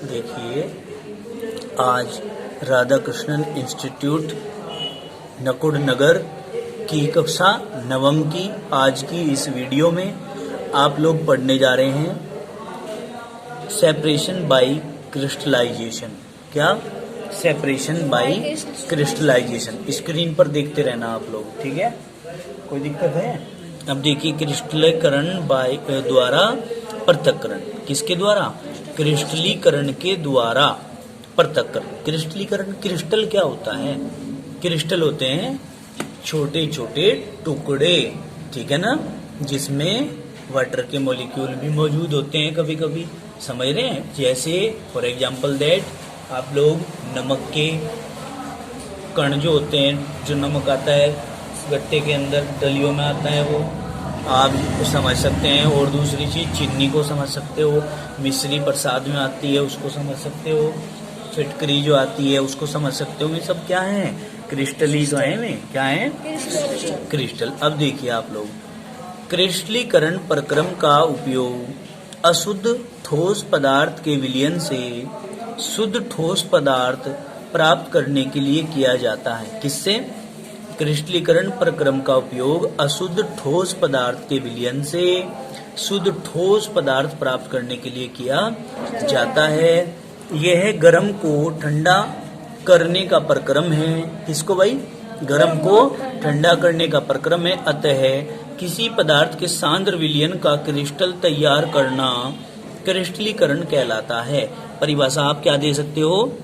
देखिए, आज राधा कृष्णन इंस्टीट्यूट नकुड़ नगर की कक्षा नवम की आज की इस वीडियो में आप लोग पढ़ने जा रहे हैं सेपरेशन बाय क्रिस्टलाइजेशन। क्या? Separation by crystallisation. स्क्रीन पर देखते रहना आप लोग, ठीक है? कोई दिक्कत है? अब देखिए, क्रिस्टलीकरण द्वारा पृथक्करण। किसके द्वारा? क्रिस्टलीकरण के द्वारा पृथक्करण। क्रिस्टलीकरण, क्रिस्टल क्या होता है? क्रिस्टल होते हैं छोटे छोटे टुकड़े, ठीक है ना, जिसमें वाटर के मॉलिक्यूल भी मौजूद होते हैं कभी कभी, समझ रहे हैं? जैसे फॉर एग्जांपल दैट आप लोग नमक के कण जो होते हैं, जो नमक आता है गट्टे के अंदर डलियों में आता है, वो आप समझ सकते हैं। और दूसरी चीज चीनी को समझ सकते हो, मिश्री प्रसाद में आती है उसको समझ सकते हो, फिटकरी जो आती है उसको समझ सकते हो। ये सब क्या है? क्रिस्टली तो है में, क्या है? क्रिस्टल। अब देखिए आप लोग, क्रिस्टलीकरण प्रक्रम का उपयोग अशुद्ध ठोस पदार्थ के विलयन से शुद्ध ठोस पदार्थ प्राप्त करने के लिए किया जाता है। किससे? क्रिस्टलीकरण प्रक्रम का उपयोग अशुद्ध ठोस पदार्थ के विलयन से शुद्ध ठोस पदार्थ प्राप्त करने के लिए किया जाता है। यह गर्म को ठंडा करने का प्रक्रम है। किसको भाई? गर्म को ठंडा करने का प्रक्रम है। अतः किसी पदार्थ के सांद्र विलयन का क्रिस्टल तैयार करना क्रिस्टलीकरण कहलाता है। परिभाषा आप क्या दे सकते हो?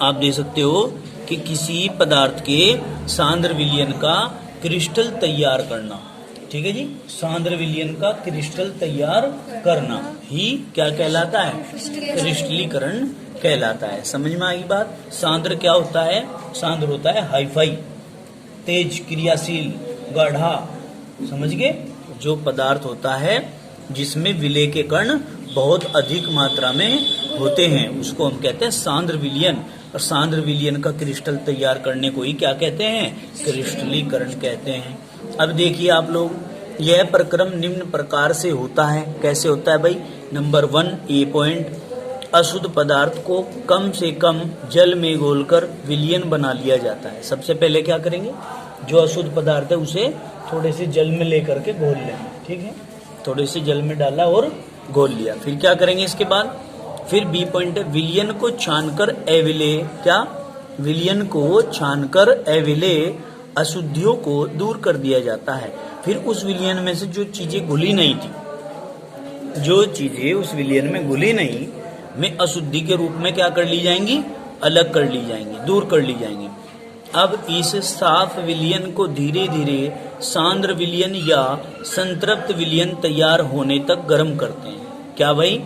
आप दे सकते हो कि किसी पदार्थ के सांद्र विलयन का क्रिस्टल तैयार करना, ठीक है जी? सांद्र विलयन का क्रिस्टल तैयार करना ही क्या कहलाता है? क्रिस्टलीकरण कहलाता है। समझ में आई बात? सांद्र क्या होता है? सांद्र होता है हाईफाई, तेज, क्रियाशील, गाढ़ा। समझ गए? जो पदार्थ होता है जिसमें विलय के कण बहुत अधिक मात्रा में होते हैं उसको हम कहते हैं सांद्र विलयन। और सांद्र विलयन का क्रिस्टल तैयार करने को ही क्या कहते हैं? क्रिस्टलीकरण कहते हैं। अब देखिए आप लोग, यह प्रक्रम निम्न प्रकार से होता है। कैसे होता है भाई? नंबर 1 ए पॉइंट, अशुद्ध पदार्थ को कम से कम जल में घोलकर विलयन बना लिया जाता है। सबसे पहले क्या करेंगे? जो अशुद्ध पदार्थ है उसे थोड़े से जल में लेकर के घोल लेंगे, ठीक है? थोड़े से जल में डाला और घोल लिया। फिर क्या करेंगे इसके बाद? फिर बी पॉइंट है, विलयन को छानकर अविलेय। क्या? विलयन को छानकर अविलेय अशुद्धियों को दूर कर दिया जाता है। फिर उस विलयन में से जो चीजें घुली नहीं थी, जो चीजें उस विलयन में घुली नहीं, में अशुद्धि के रूप में क्या कर ली जाएंगी? अलग कर ली जाएंगी, दूर कर ली जाएंगी। अब इस साफ विलयन को धीरे धीरे सांद्र विलयन या संतृप्त विलयन तैयार होने तक गर्म करते हैं। क्या भाई?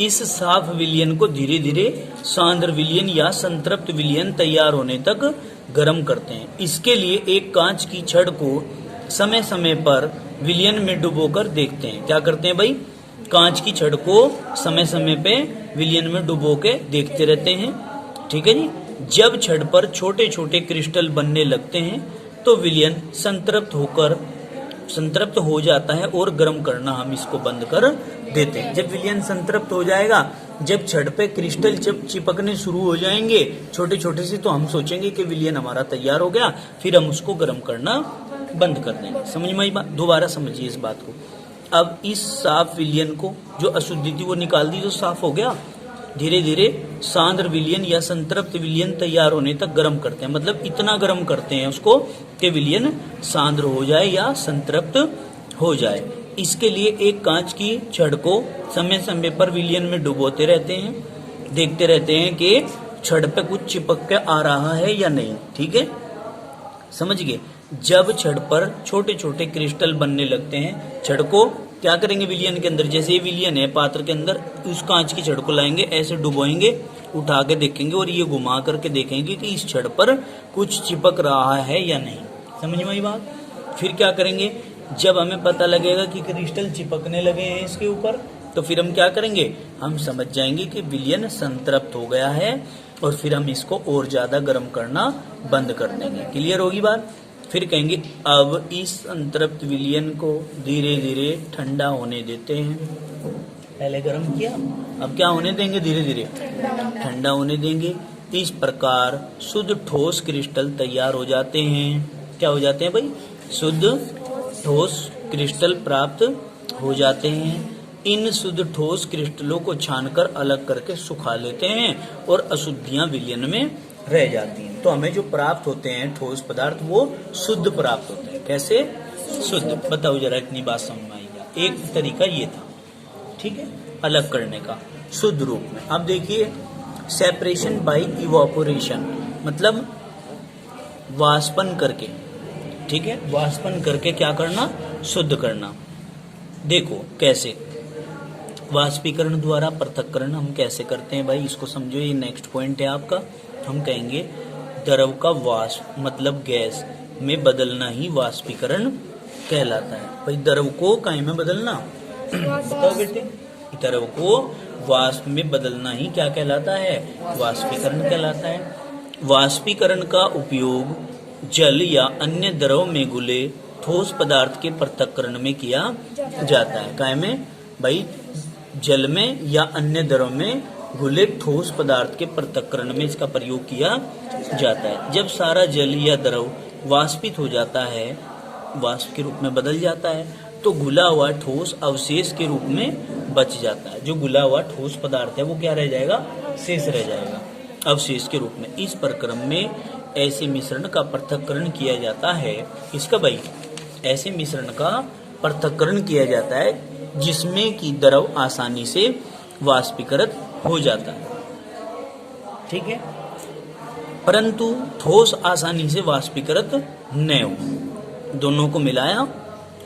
इस साफ विलयन को धीरे धीरे सांद्र विलयन या संतृप्त विलयन तैयार होने तक गर्म करते हैं। इसके लिए एक कांच की छड़ को समय समय पर विलयन में डुबोकर देखते हैं। क्या करते हैं भाई? कांच की छड़ को समय समय पे विलयन में डुबो के देखते रहते हैं, ठीक है जी? जब छड़ पर छोटे छोटे क्रिस्टल बनने लगते हैं तो विलयन संतृप्त हो जाता है और गर्म करना हम इसको बंद कर देते हैं। जब विलयन संतृप्त हो जाएगा, जब छड़ पे क्रिस्टल जब चिपकने शुरू हो जाएंगे छोटे छोटे से, तो हम सोचेंगे कि विलयन हमारा तैयार हो गया, फिर हम उसको गर्म करना बंद कर देंगे। समझ में आई बात? दोबारा समझिए इस बात को। अब इस साफ विलयन को, जो अशुद्धि थी वो निकाल दी तो साफ हो गया। धीरे धीरे सांद्र विलयन या संतृप्त विलयन तैयार होने तक गर्म करते हैं। मतलब इतना गर्म करते हैं उसको कि विलयन सांद्र हो जाए या संतृप्त हो जाए। इसके लिए एक कांच की छड़ को समय समय पर विलयन में डुबोते रहते हैं, देखते रहते हैं कि छड़ पे कुछ चिपक के आ रहा है या नहीं, ठीक है? समझ गए? जब छड़ पर छोटे छोटे क्रिस्टल बनने लगते हैं, छड़ को क्या करेंगे? विलयन के अंदर, जैसे ये विलयन है पात्र के अंदर, उस कांच की छड़ को लाएंगे, ऐसे डुबोएंगे, उठा के देखेंगे और ये घुमा करके देखेंगे कि इस छड़ पर कुछ चिपक रहा है या नहीं। समझ में आई बात? फिर क्या करेंगे? जब हमें पता लगेगा कि क्रिस्टल चिपकने लगे हैं इसके ऊपर, तो फिर हम क्या करेंगे? हम समझ जाएंगे कि विलयन संतृप्त हो गया है और फिर हम इसको और ज्यादा गर्म करना बंद कर देंगे। क्लियर होगी बात? फिर कहेंगे अब इस संतृप्त विलयन को धीरे धीरे ठंडा होने देते हैं। पहले गर्म किया, अब क्या होने देंगे, धीरे धीरे ठंडा होने देंगे। इस प्रकार शुद्ध ठोस क्रिस्टल तैयार हो जाते हैं। क्या हो जाते हैं भाई? शुद्ध ठोस क्रिस्टल प्राप्त हो जाते हैं। इन शुद्ध ठोस क्रिस्टलों को छानकर अलग करके सुखा लेते हैं और अशुद्धियां विलयन में रह जाती हैं। तो हमें जो प्राप्त होते हैं ठोस पदार्थ वो शुद्ध प्राप्त होते हैं। कैसे? शुद्ध। बताओ जरा, इतनी बात समझ में आएगा। एक तरीका ये था, ठीक है, अलग करने का शुद्ध रूप में। अब देखिए, सेपरेशन बाय इवापोरेशन, मतलब वाष्पन करके, ठीक है, वाष्पन करके क्या करना? शुद्ध करना। देखो कैसे, वाष्पीकरण द्वारा पृथक्करण हम कैसे करते हैं भाई, इसको समझो। ये नेक्स्ट पॉइंट है आपका। हम कहेंगे द्रव का वाष्प मतलब गैस में बदलना ही वाष्पीकरण कहलाता है। भाई द्रव को काहे में बदलना? बताओ बेटे। द्रव को वाष्प में बदलना ही क्या कहलाता है? वाष्पीकरण कहलाता है। वाष्पीकरण का उपयोग जल या अन्य द्रव में घुले ठोस पदार्थ के पृथक्करण में किया जाता है। काहे में भाई? जल में या अन्य द्रव में घुले ठोस पदार्थ के पृथक्करण में इसका प्रयोग किया जाता है। जब सारा जल या द्रव वाष्पित हो जाता है, वाष्प के रूप में बदल जाता है, तो घुला हुआ ठोस अवशेष के रूप में बच जाता है। जो घुला हुआ ठोस पदार्थ है वो क्या रह जाएगा? शेष रह जाएगा, अवशेष के रूप में। इस प्रक्रम में ऐसे मिश्रण का पृथक्करण किया जाता है। इसका भाई ऐसे मिश्रण का पृथक्करण किया जाता है जिसमें कि द्रव आसानी से वाष्पीकृत हो जाता है, ठीक है, परंतु ठोस आसानी से वाष्पीकृत न हो। दोनों को मिलाया,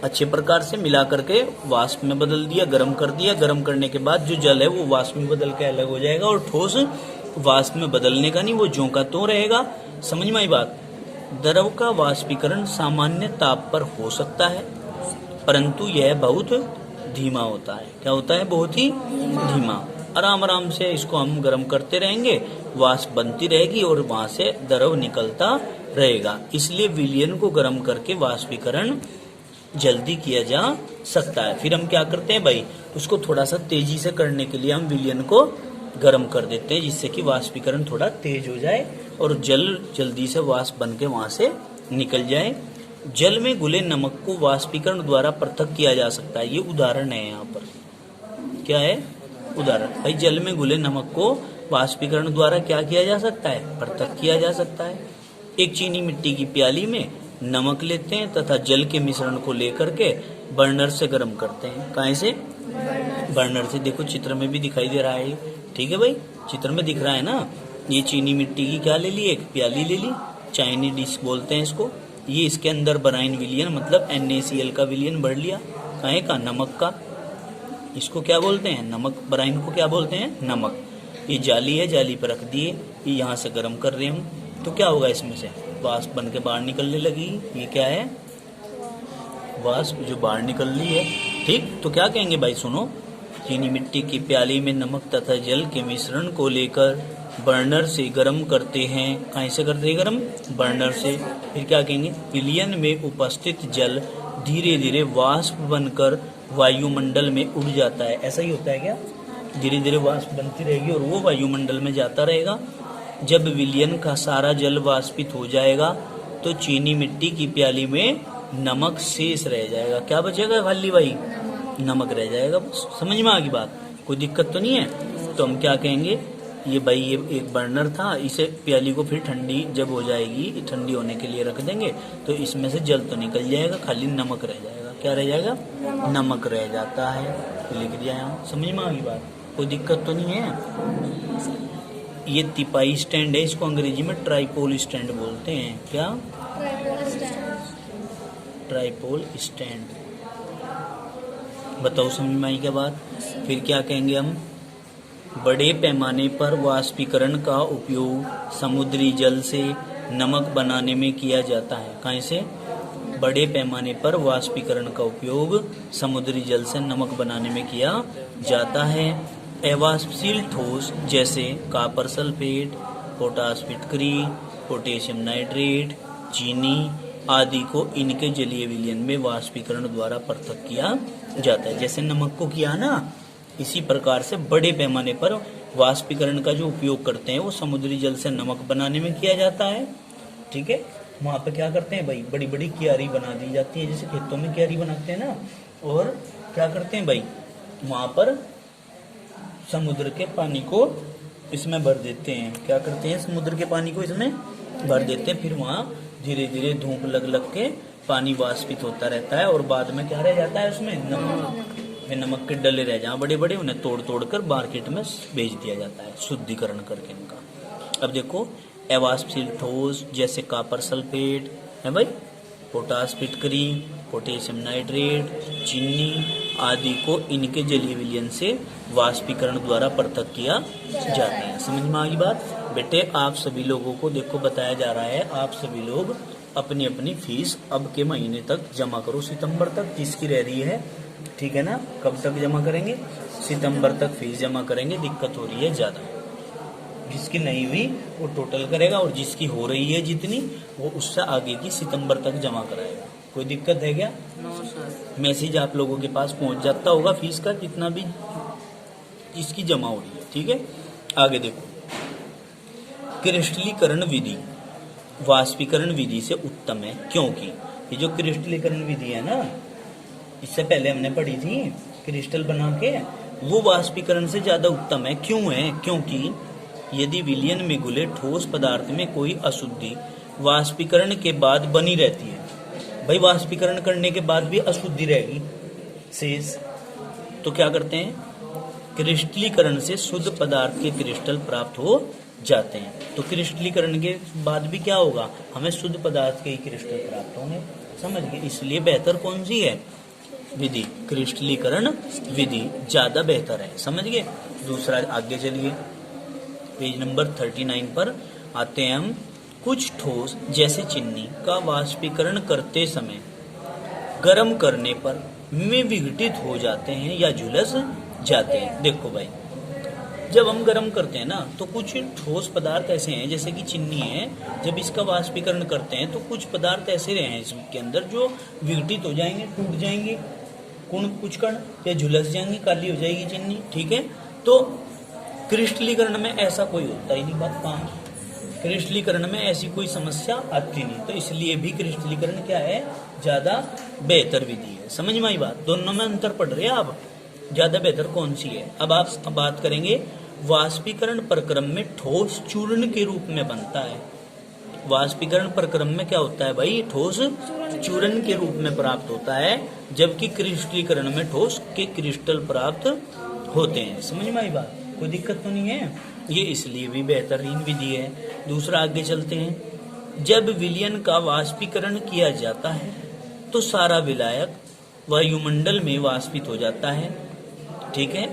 अच्छे प्रकार से मिला करके वाष्प में बदल दिया, गर्म कर दिया। गर्म करने के बाद जो जल है वो वाष्प में बदल के अलग हो जाएगा, और ठोस वाष्प में बदलने का नहीं, वो ज्यों का त्यों रहेगा। समझ में आई बात? द्रव का वाष्पीकरण सामान्य ताप पर हो सकता है, परंतु यह बहुत धीमा होता है। क्या होता है? बहुत ही धीमा। आराम आराम से इसको हम गर्म करते रहेंगे, वाष्प बनती रहेगी और वहां से द्रव निकलता रहेगा। इसलिए विलयन को गर्म करके वाष्पीकरण जल्दी किया जा सकता है। फिर हम क्या करते हैं भाई? उसको थोड़ा सा तेजी से करने के लिए हम विलयन को गर्म कर देते हैं, जिससे कि वाष्पीकरण थोड़ा तेज हो जाए और जल जल्दी से वाष्प बन के वहां से निकल जाए। जल में घुले नमक को वाष्पीकरण द्वारा पृथक किया जा सकता है। ये उदाहरण है यहाँ पर। क्या है? उदाहरण। भाई जल में घुले नमक को वाष्पीकरण द्वारा क्या किया जा सकता है? पृथक किया जा सकता है। एक चीनी मिट्टी की प्याली में नमक लेते हैं तथा जल के मिश्रण को लेकर के बर्नर से गर्म करते हैं। कहाँ से? बर्नर से। देखो चित्र में भी दिखाई दे रहा है, ठीक है भाई, चित्र में दिख रहा है ना। ये चीनी मिट्टी की क्या ले ली? एक प्याली ले ली, चाइनी डिश बोलते हैं इसको। ये इसके अंदर बराइन विलियन मतलब NaCl का विलियन भर लिया। काहे का? नमक का। इसको क्या बोलते हैं? नमक। बराइन को क्या बोलते हैं? नमक। ये जाली है, जाली पर रख दिए, ये यहाँ से गर्म कर रहे हूँ, तो क्या होगा? इसमें से वाष्प बन के बाहर निकलने लगी। ये क्या है? वाष्प जो बाहर निकल रही है, ठीक। तो क्या कहेंगे भाई? सुनो, चीनी मिट्टी की प्याली में नमक तथा जल के मिश्रण को लेकर बर्नर से गर्म करते हैं। कहाँ से करते हैं गर्म? बर्नर से। फिर क्या कहेंगे? विलयन में उपस्थित जल धीरे धीरे वाष्प बनकर वायुमंडल में उड़ जाता है। ऐसा ही होता है क्या? धीरे धीरे वाष्प बनती रहेगी और वो वायुमंडल में जाता रहेगा। जब विलयन का सारा जल वाष्पित हो जाएगा तो चीनी मिट्टी की प्याली में नमक शेष रह जाएगा। क्या बचेगा? खाली भाई नमक रह जाएगा। समझ में आ गई बात? कोई दिक्कत तो नहीं है? तो हम क्या कहेंगे? ये भाई ये एक बर्नर था, इसे प्याली को फिर ठंडी जब हो जाएगी, ठंडी होने के लिए रख देंगे, तो इसमें से जल तो निकल जाएगा, खाली नमक रह जाएगा। क्या रह जाएगा? नमक रह जाता है। लिख दिया यहाँ। समझ में आ गई बात? कोई दिक्कत तो नहीं है? ये तिपाई स्टैंड है, इसको अंग्रेजी में ट्राइपोल स्टैंड बोलते हैं। क्या? ट्राइपोल स्टैंड। बताओ समझ में आई क्या बात? फिर क्या कहेंगे हम? बड़े पैमाने पर वाष्पीकरण का उपयोग समुद्री जल से नमक बनाने में किया जाता है। कहाँ से? बड़े पैमाने पर वाष्पीकरण का उपयोग समुद्री जल से नमक बनाने में किया जाता है। अवाष्पशील ठोस जैसे कॉपर सल्फेट, पोटाश फिटकरी, पोटेशियम नाइट्रेट, चीनी आदि को इनके जलीय विलयन में वाष्पीकरण द्वारा पृथक किया जाता है। जैसे नमक को किया ना, इसी प्रकार से बड़े पैमाने पर वाष्पीकरण का जो उपयोग करते हैं वो समुद्री जल से नमक बनाने में किया जाता है। ठीक है, वहां पर क्या करते हैं भाई, बड़ी बड़ी क्यारी बना दी जाती है, जैसे खेतों में क्यारी बनाते हैं ना, और क्या करते हैं भाई, वहां पर समुद्र के पानी को इसमें भर देते हैं। क्या करते हैं, समुद्र के पानी को इसमें भर देते हैं, फिर वहां धीरे धीरे धूप लग लग के पानी वाष्पित होता रहता है, और बाद में क्या रह जाता है उसमें, नमक के डले रह जाए बड़े बड़े, उन्हें तोड़ तोड़ कर मार्केट में बेच दिया जाता है शुद्धिकरण करके इनका। अब देखो, अवाष्पशील ठोस जैसे कॉपर सल्फेट है भाई, पोटास फिटकरी, पोटेशियम नाइट्रेट, चीनी आदि को इनके जलीय विलयन से वाष्पीकरण द्वारा पृथक किया जाता है। समझ में आ गई बात बेटे? आप सभी लोगों को देखो बताया जा रहा है, आप सभी लोग अपनी अपनी फीस अब के महीने तक जमा करो, सितंबर तक जिसकी रह रही है, ठीक है ना। कब तक जमा करेंगे, सितंबर तक फीस जमा करेंगे। दिक्कत हो रही है ज्यादा, जिसकी नहीं हुई वो टोटल करेगा, और जिसकी हो रही है जितनी वो उससे आगे की सितंबर तक जमा कराएगा। कोई दिक्कत है क्या? मैसेज आप लोगों के पास पहुंच जाता होगा फीस का, जितना भी इसकी जमा हो रही है। ठीक है, आगे देखो, क्रिस्टलीकरण विधि वाष्पीकरण विधि से उत्तम है, क्योंकि ये जो क्रिस्टलीकरण विधि है ना, इससे पहले हमने पढ़ी थी क्रिस्टल बना के, वो वाष्पीकरण से ज्यादा उत्तम है। क्यों है? क्योंकि यदि विलयन में घुले ठोस पदार्थ में कोई अशुद्धि वाष्पीकरण के बाद बनी रहती है, भाई वाष्पीकरण करने के बाद भी अशुद्धि रहेगी शेष, तो क्या करते हैं, क्रिस्टलीकरण से शुद्ध पदार्थ के क्रिस्टल प्राप्त हो जाते हैं। तो क्रिस्टलीकरण के बाद भी क्या होगा, हमें शुद्ध पदार्थ के ही क्रिस्टल प्राप्त होंगे। समझ गए? इसलिए बेहतर कौन सी है विधि, क्रिस्टलीकरण विधि ज्यादा बेहतर है। समझ गए? दूसरा आगे चलिए, पेज नंबर 39 पर आते हैं हम। कुछ ठोस जैसे चीनी का वाष्पीकरण करते समय गर्म करने पर में विघटित हो जाते हैं या झुलस जाते हैं। देखो भाई, जब हम गर्म करते हैं ना, तो कुछ ठोस पदार्थ ऐसे हैं, जैसे कि चीनी है, जब इसका वाष्पीकरण करते हैं तो कुछ पदार्थ ऐसे रहे हैं इसके अंदर जो विघटित हो जाएंगे, टूट जाएंगे, कुछ कण, या झुलस जाएंगी, काली हो जाएगी चीनी। ठीक है, तो क्रिस्टलीकरण में ऐसा कोई होता ही नहीं। बात कहाँ, क्रिस्टलीकरण में ऐसी कोई समस्या आती नहीं, तो इसलिए भी क्रिस्टलीकरण क्या है, ज्यादा बेहतर विधि है। समझ में आई बात? दोनों में अंतर पड़ रहे हैं आप, ज्यादा बेहतर कौन सी है। अब आप बात करेंगे, वाष्पीकरण प्रक्रम में ठोस चूर्ण के रूप में बनता है। वाष्पीकरण प्रक्रम में क्या होता है भाई, ठोस चूर्ण के रूप में प्राप्त होता है, जबकि क्रिस्टलीकरण में ठोस के क्रिस्टल प्राप्त होते हैं। समझ में आई बात? कोई दिक्कत तो नहीं है? ये इसलिए भी बेहतरीन विधि है। दूसरा आगे चलते हैं। जब विलयन का वाष्पीकरण किया जाता है तो सारा विलायक वायुमंडल में वाष्पित हो जाता है। ठीक है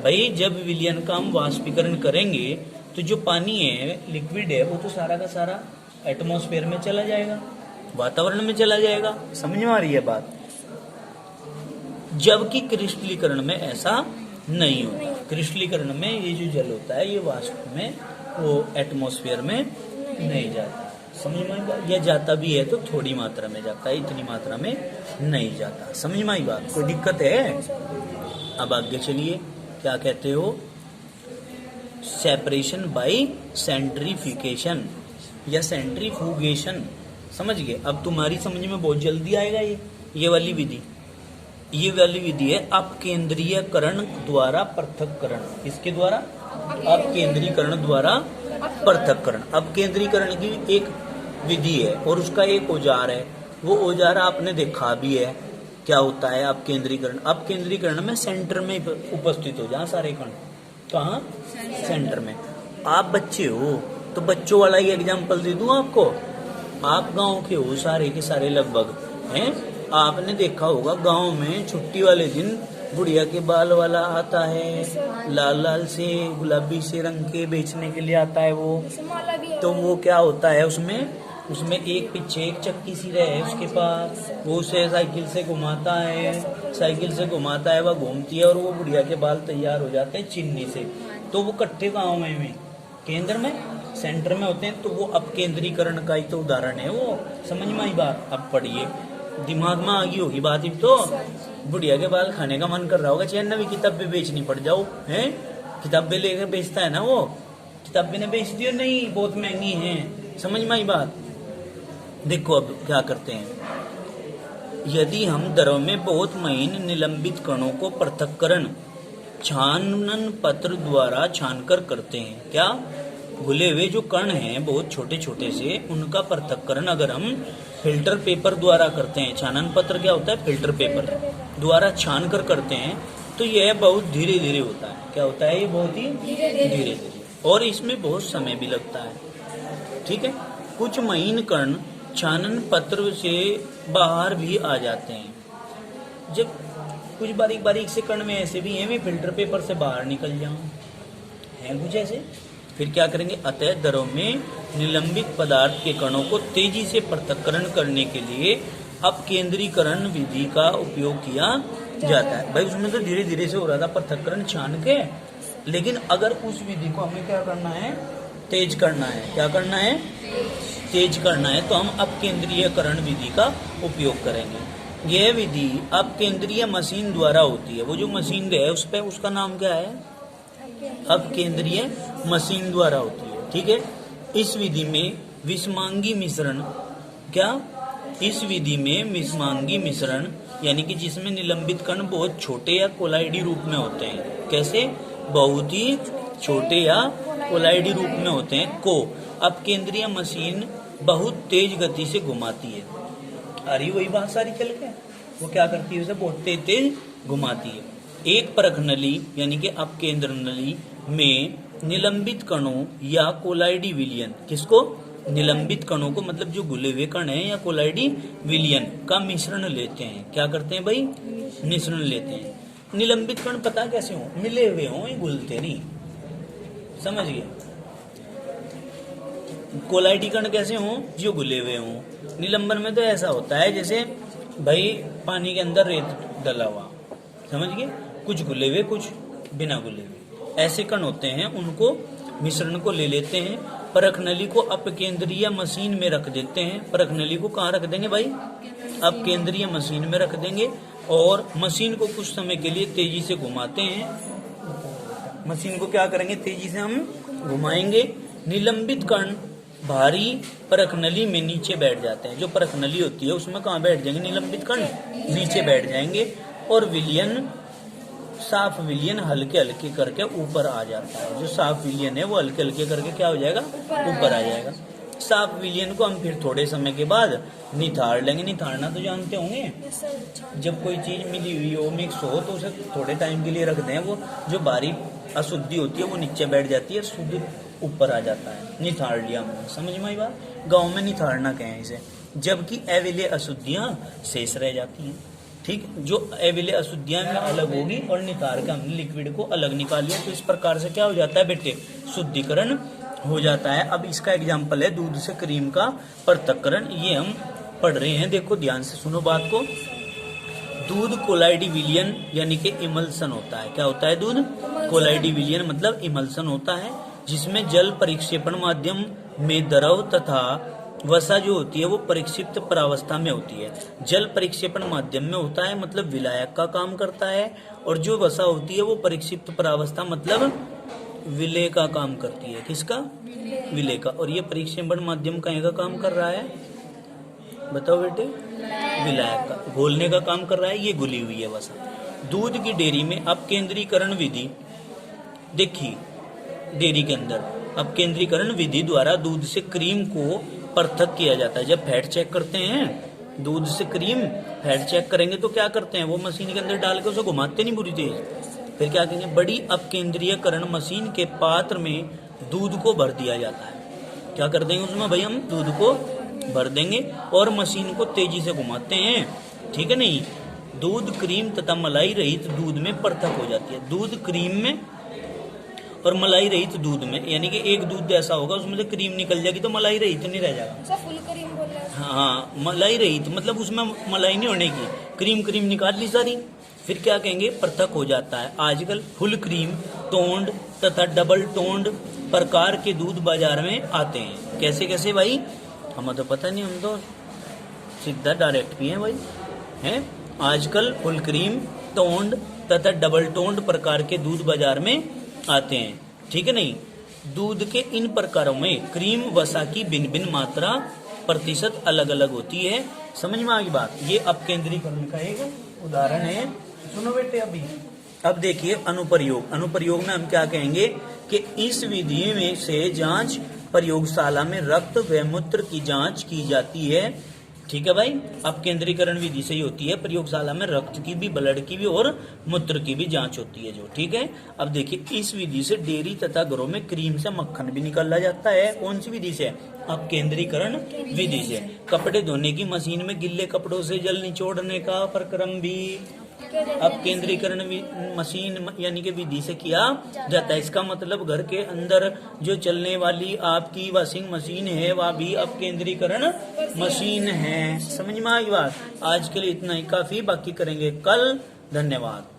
भाई, जब विलयन का हम वाष्पीकरण करेंगे तो जो पानी है, लिक्विड है, वो तो सारा का सारा एटमॉस्फेयर में चला जाएगा, वातावरण में चला जाएगा। समझ में आ रही है बात? जबकि क्रिस्टलीकरण में ऐसा नहीं होता। क्रिस्टलीकरण में ये जो जल होता है, ये वाष्प में, वो एटमॉस्फेयर में नहीं जाता। समझ में? या जाता भी है तो थोड़ी मात्रा में जाता है, इतनी मात्रा में नहीं जाता। समझ में आई बात? कोई दिक्कत है? अब आगे चलिए, क्या कहते हो, सेपरेशन बाय सेंट्रीफ्यूगेशन या सेंट्रीफ्यूगेशन। समझ गए? अब तुम्हारी समझ में बहुत जल्दी आएगा ये वाली विधि। ये वाली विधि है अपकेंद्रीयकरण द्वारा पृथक्करण। किसके द्वारा? अपकेंद्रीकरण द्वारा पृथक्करण। अपकेंद्रीकरण की एक विधि है और उसका एक औजार है। वो औजार आपने देखा भी है, क्या होता है अपकेंद्रीकरण। अपकेंद्रीकरण में सेंटर में उपस्थित हो जाए सारे कण। कहाँ? सेंटर में। आप बच्चे हो तो बच्चों वाला ही एग्जाम्पल दे दूं आपको। आप गांव के हो सारे के सारे लगभग हैं। आपने देखा होगा गांव में छुट्टी वाले दिन बुढ़िया के बाल वाला आता है, लाल लाल से गुलाबी से रंग के बेचने के लिए आता है वो। तो वो क्या होता है, उसमें एक पीछे एक चक्की सी रहे उसके पास, वो उसे साइकिल से घुमाता है, वह घूमती है और वो बुढ़िया के बाल तैयार हो जाते हैं चीनी से। तो वो कट्ठे गाँव में केंद्र में सेंटर में होते हैं। तो वो अपकेंद्रीकरण का ही तो उदाहरण है वो। समझ में आई बात? अब पढ़िए, दिमाग में आ गई होगी बात। ही तो बुढ़िया के बाल खाने का मन कर रहा होगा, चैन नवी किताबें बेचनी पड़ जाओ है। किताबें लेकर बेचता है ना वो, किताबें ने बेच दी नहीं, बहुत महंगी हैं। समझ में आई बात। देखो अब क्या करते हैं, यदि हम दरों में बहुत महीन निलंबित कणों को पृथक्करण छानन पत्र द्वारा छानकर करते हैं। क्या घुले हुए जो कण हैं बहुत छोटे छोटे से, उनका पृथक्करण अगर हम फिल्टर पेपर द्वारा करते हैं, छानन पत्र क्या होता है, फिल्टर पेपर द्वारा छान कर करते हैं, तो यह बहुत धीरे धीरे होता है। क्या होता है, ये बहुत ही धीरे धीरे, और इसमें बहुत समय भी लगता है। ठीक है, कुछ महीन कण छानन पत्र से बाहर भी आ जाते हैं। जब कुछ बारीक बारीक से कण में ऐसे भी हैं, मैं फिल्टर पेपर से बाहर निकल जाऊं, है कुछ ऐसे। फिर क्या करेंगे, अतः दरों में निलंबित पदार्थ के कणों को तेजी से पृथक्करण करने के लिए अपकेंद्रीकरण विधि का उपयोग किया जाता है। भाई उसमें तो धीरे धीरे से हो रहा था पृथक्करण छान के, लेकिन अगर उस विधि को हमें क्या करना है, तेज करना है। क्या करना है, तेज करना है, तो हम अपकेंद्रीयकरण विधि का उपयोग करेंगे। यह विधि अपकेंद्रीय मशीन द्वारा होती है। वो जो मशीन है उस पे, उसका नाम क्या है, अपकेंद्रीय मशीन द्वारा होती है। ठीक है, इस विधि में विषमांगी मिश्रण, क्या, इस विधि में विषमांगी मिश्रण यानी कि जिसमें निलंबित कण बहुत छोटे या कोलाइडी रूप में होते हैं। कैसे, बहुत ही छोटे या कोलाइडी रूप में होते हैं, को अपकेंद्रीय मशीन बहुत तेज गति से घुमाती है। अरे वही बात सारी चल के, वो क्या करती है, उसे बहुत तेज तेज घुमाती है। एक परख नली यानी कि अपकेंद्र नली में निलंबित कणों या कोलाइडी विलयन, किसको, निलंबित कणों को, मतलब जो घुले हुए कण हैं या कोलाइडी विलयन का मिश्रण लेते हैं। क्या करते हैं भाई, मिश्रण लेते हैं। निलंबित कण पता कैसे हो, मिले हुए हों, ये घुलते नहीं, समझ गए। कोलाइडी कण कैसे हों, जो घुले हुए हों। निलंबन में तो ऐसा होता है जैसे भाई पानी के अंदर रेत डला हुआ, समझ गए, कुछ घुले हुए कुछ बिना घुले हुए, ऐसे कण होते हैं। उनको मिश्रण को ले लेते हैं, परख नली को अपकेंद्रीय मशीन में रख देते हैं। परख नली को कहाँ रख देंगे भाई, अपकेंद्रीय मशीन में रख देंगे, और मशीन को कुछ समय के लिए तेजी से घुमाते हैं। मशीन को क्या करेंगे, तेजी से हम घुमाएंगे। निलंबित कण भारी परख नली में नीचे बैठ जाते हैं। जो परख नली होती है उसमें कहाँ बैठ जाएंगे, निलंबित कण नीचे बैठ जाएंगे, और विलयन, साफ विलयन हल्के हल्के करके ऊपर आ जाता है। जो साफ विलयन है वो हल्के हल्के करके क्या हो जाएगा, ऊपर आ जाएगा। साफ विलयन को हम फिर थोड़े समय के बाद निथाड़ लेंगे। निथाड़ना तो जानते होंगे, जब कोई चीज मिली हुई हो, मिक्स हो, तो उसे थोड़े टाइम के लिए रख दें, वो जो बारीक अशुद्धि होती है वो नीचे बैठ जाती है, शुद्ध ऊपर आ जाता है। निथाड़ लिया हमने, समझ में आई बात। गाँव में निथाड़ना कहें इसे, जबकि अविलेय अशुद्धियां शेष रह जाती हैं। ठीक, जो अविलेय अशुद्धियां में अलग होगी और नितार के हमने लिक्विड को अलग निकाल लिया, तो इस प्रकार से क्या हो जाता है बेटे, शुद्धिकरण हो जाता है। अब इसका एग्जाम्पल है दूध से क्रीम का पृथक्करण, ये हम पढ़ रहे हैं। देखो ध्यान से सुनो बात को। दूध कोलाइडी विलयन यानी कि इमल्सन होता है। क्या होता है, दूध कोलाइडी विलयन मतलब इमल्सन होता है, जिसमें जल परिक्षेपण माध्यम में द्रव तथा वसा जो होती है वो परिक्षिप्त परावस्था में होती है। जल परिक्षेपण माध्यम में होता है मतलब विलायक का काम करता है, और जो वसा होती है वो परिक्षिप्त परावस्था मतलब विलेय का काम करती है। किसका, विलेय का। और ये परिक्षेपण माध्यम कहीं का काम कर रहा है, बताओ बेटे, विलायक का, घोलने का काम कर रहा है, ये घुली हुई है वसा। दूध की डेयरी में अपकेंद्रीकरण विधि, देखिए डेयरी के अंदर अपकेंद्रीकरण विधि द्वारा दूध से क्रीम को पृथक किया जाता है। जब फैट चेक करते हैं, दूध से क्रीम फैट चेक करेंगे तो क्या करते हैं, वो मशीन के अंदर डाल के उसे घुमाते नहीं पूरी तेज, फिर क्या करेंगे, बड़ी अपकेंद्रीयकरण मशीन के पात्र में दूध को भर दिया जाता है। क्या कर देंगे उसमें भाई, हम दूध को भर देंगे और मशीन को तेजी से घुमाते हैं। ठीक है, नहीं, दूध क्रीम तथा मलाई रहित दूध में पृथक हो जाती है। दूध क्रीम में और मलाई रहित दूध में, यानी कि एक दूध ऐसा होगा उसमें से क्रीम निकल जाएगी तो मलाई रहित नहीं रह जाएगा। फुल क्रीम बोल रहे हैं। हाँ, मलाई रहित मतलब उसमें मलाई नहीं होने की, क्रीम निकाल ली सारी, फिर क्या कहेंगे, पृथक हो जाता है। आजकल फुल क्रीम, टोन्ड तथा डबल टोन्ड प्रकार के दूध बाजार में आते हैं। कैसे कैसे भाई, हमें तो पता नहीं, हम तो सीधा डायरेक्ट भी है भाई, है। आजकल फुल क्रीम, टोन्ड तथा डबल टोन्ड प्रकार के दूध बाजार में आते हैं, ठीक है नहीं। दूध के इन प्रकारों में क्रीम वसा की भिन्न भिन्न मात्रा प्रतिशत अलग अलग होती है। समझ में आ गई बात। ये अपकेंद्रीकरण का एक उदाहरण है। सुनो बेटे अभी, अब देखिए अनुप्रयोग। अनुप्रयोग में हम क्या कहेंगे कि इस विधि में से जांच प्रयोगशाला में रक्त व मूत्र की जांच की जाती है, ठीक है भाई। अपकेंद्रीकरण विधि से ही होती है, प्रयोगशाला में रक्त की भी, ब्लड की भी और मूत्र की भी जांच होती है जो, ठीक है। अब देखिए इस विधि से डेयरी तथा घरों में क्रीम से मक्खन भी निकाला जाता है। कौन सी विधि से? अपकेंद्रीकरण विधि से। कपड़े धोने की मशीन में गिल्ले कपड़ों से जल निचोड़ने का प्रक्रम भी अपकेंद्रीकरण मशीन यानी कि विधि से किया जाता है। इसका मतलब घर के अंदर जो चलने वाली आपकी वॉशिंग मशीन है वह भी अपकेंद्रीकरण मशीन है। समझ में आई बात। आज के लिए इतना ही काफी, बाकी करेंगे कल। धन्यवाद।